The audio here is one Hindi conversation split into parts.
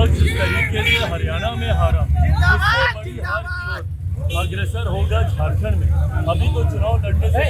पक्ष इस तरीके से हरियाणा में हारा, इससे बड़ी हार की ओर अग्रसर होगा झारखंड में। अभी तो चुनाव लड़ने से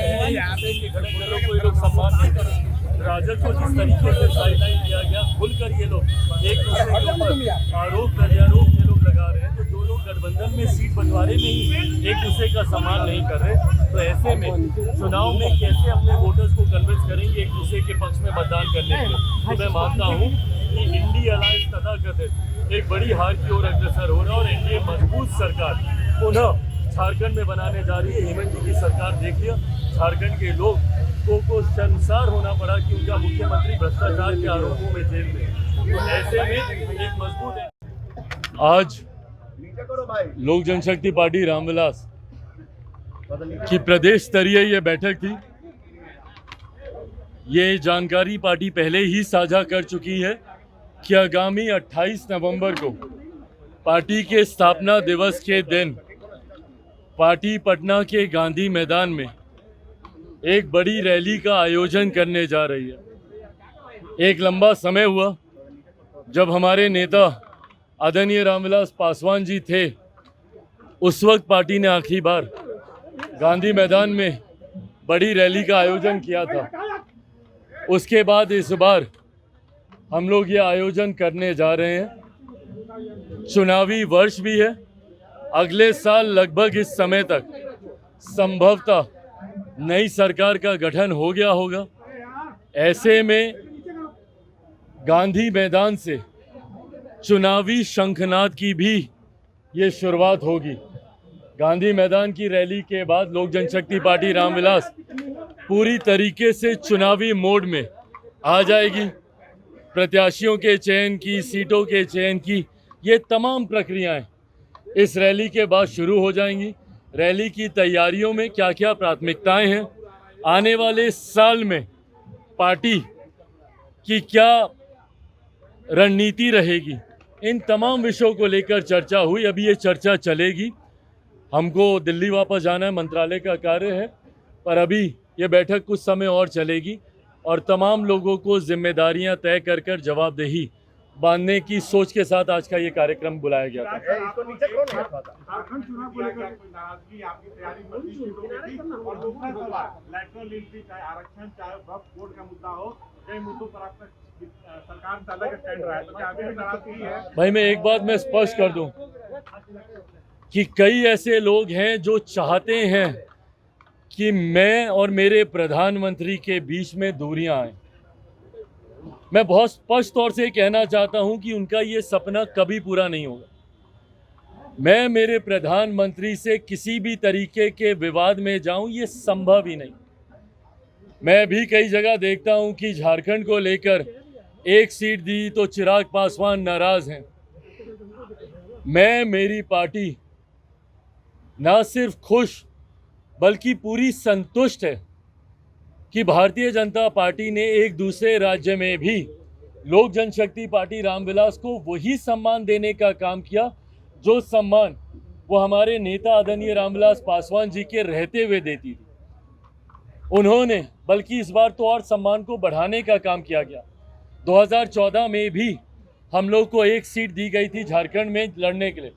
के खड़े दलों को ये लोग सम्मान नहीं करेंगे। राजद को जिस तरीके से साइडलाइन किया गया, खुलकर ये लोग एक दूसरे के ऊपर आरोप प्रत्यारोप ये लोग लगा रहे हैं। तो जो लोग गठबंधन में सीट बंटवारे में ही एक दूसरे का सम्मान नहीं कर रहे, तो ऐसे में चुनाव में कैसे अपने वोटर्स को कन्विंस करेंगे एक दूसरे के पक्ष में मतदान करने के लिए। तो मैं मानता हूँ कि इंडी अलायंस तथाकथित एक बड़ी हार की ओर अग्रसर हो रहा और एनडीए मजबूत सरकार पुनः झारखंड में बनाने जा रही है। हेमंत जी की सरकार देख लिया, झारखंड के लोग को शर्मसार होना पड़ा कि उनका मुख्यमंत्री भ्रष्टाचार के आरोपों में जेल में। तो ऐसे में एक मजबूत आज लोक जनशक्ति पार्टी रामविलास की प्रदेश स्तरीय ये बैठक थी। ये जानकारी पार्टी पहले ही साझा कर चुकी है कि आगामी 28 नवंबर को पार्टी के स्थापना दिवस के दिन पार्टी पटना के गांधी मैदान में एक बड़ी रैली का आयोजन करने जा रही है। एक लंबा समय हुआ जब हमारे नेता आदरणीय रामविलास पासवान जी थे, उस वक्त पार्टी ने आखिरी बार गांधी मैदान में बड़ी रैली का आयोजन किया था। उसके बाद इस बार हम लोग ये आयोजन करने जा रहे हैं। चुनावी वर्ष भी है, अगले साल लगभग इस समय तक संभवतः नई सरकार का गठन हो गया होगा। ऐसे में गांधी मैदान से चुनावी शंखनाद की भी ये शुरुआत होगी। गांधी मैदान की रैली के बाद लोक जनशक्ति पार्टी रामविलास पूरी तरीके से चुनावी मोड में आ जाएगी। प्रत्याशियों के चयन की, सीटों के चयन की ये तमाम प्रक्रियाएं इस रैली के बाद शुरू हो जाएंगी। रैली की तैयारियों में क्या क्या प्राथमिकताएं हैं, आने वाले साल में पार्टी की क्या रणनीति रहेगी, इन तमाम विषयों को लेकर चर्चा हुई। अभी ये चर्चा चलेगी। हमको दिल्ली वापस जाना है, मंत्रालय का कार्य है, पर अभी ये बैठक कुछ समय और चलेगी और तमाम लोगों को जिम्मेदारियां तय कर जवाबदेही बांधने की सोच के साथ आज का ये कार्यक्रम बुलाया गया था। झारखंड चुनाव को लेकर नाराजगी आपकी तैयारी और दूसरा सवाल इलेक्टोरल एंट्री, चाहे आरक्षण, चाहे वक्फ बोर्ड का मुद्दा हो, कई मुद्दों पर आपका सरकार का अलग स्टैंड रहा है, तो क्या अभी भी नाराजगी है? भाई मैं एक बात मैं स्पष्ट कर दूं कि कई ऐसे लोग हैं जो चाहते हैं कि मैं और मेरे प्रधानमंत्री के बीच में दूरियां आए। मैं बहुत स्पष्ट तौर से कहना चाहता हूं कि उनका ये सपना कभी पूरा नहीं होगा। मैं मेरे प्रधानमंत्री से किसी भी तरीके के विवाद में जाऊं, ये संभव ही नहीं। मैं भी कई जगह देखता हूं कि झारखंड को लेकर एक सीट दी तो चिराग पासवान नाराज हैं। मैं, मेरी पार्टी ना सिर्फ खुश बल्कि पूरी संतुष्ट है कि भारतीय जनता पार्टी ने एक दूसरे राज्य में भी लोक जनशक्ति पार्टी रामविलास को वही सम्मान देने का काम किया जो सम्मान वो हमारे नेता आदरणीय रामविलास पासवान जी के रहते हुए देती थी। उन्होंने बल्कि इस बार तो और सम्मान को बढ़ाने का काम किया गया। 2014 में भी हम लोग को एक सीट दी गई थी झारखंड में लड़ने के लिए,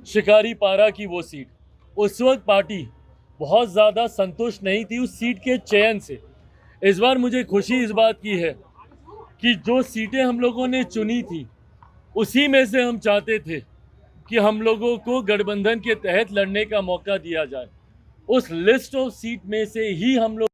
शिकारी पारा की वो सीट। उस वक्त पार्टी बहुत ज़्यादा संतुष्ट नहीं थी उस सीट के चयन से। इस बार मुझे खुशी इस बात की है कि जो सीटें हम लोगों ने चुनी थी उसी में से हम चाहते थे कि हम लोगों को गठबंधन के तहत लड़ने का मौका दिया जाए। उस लिस्ट ऑफ सीट में से ही हम लोग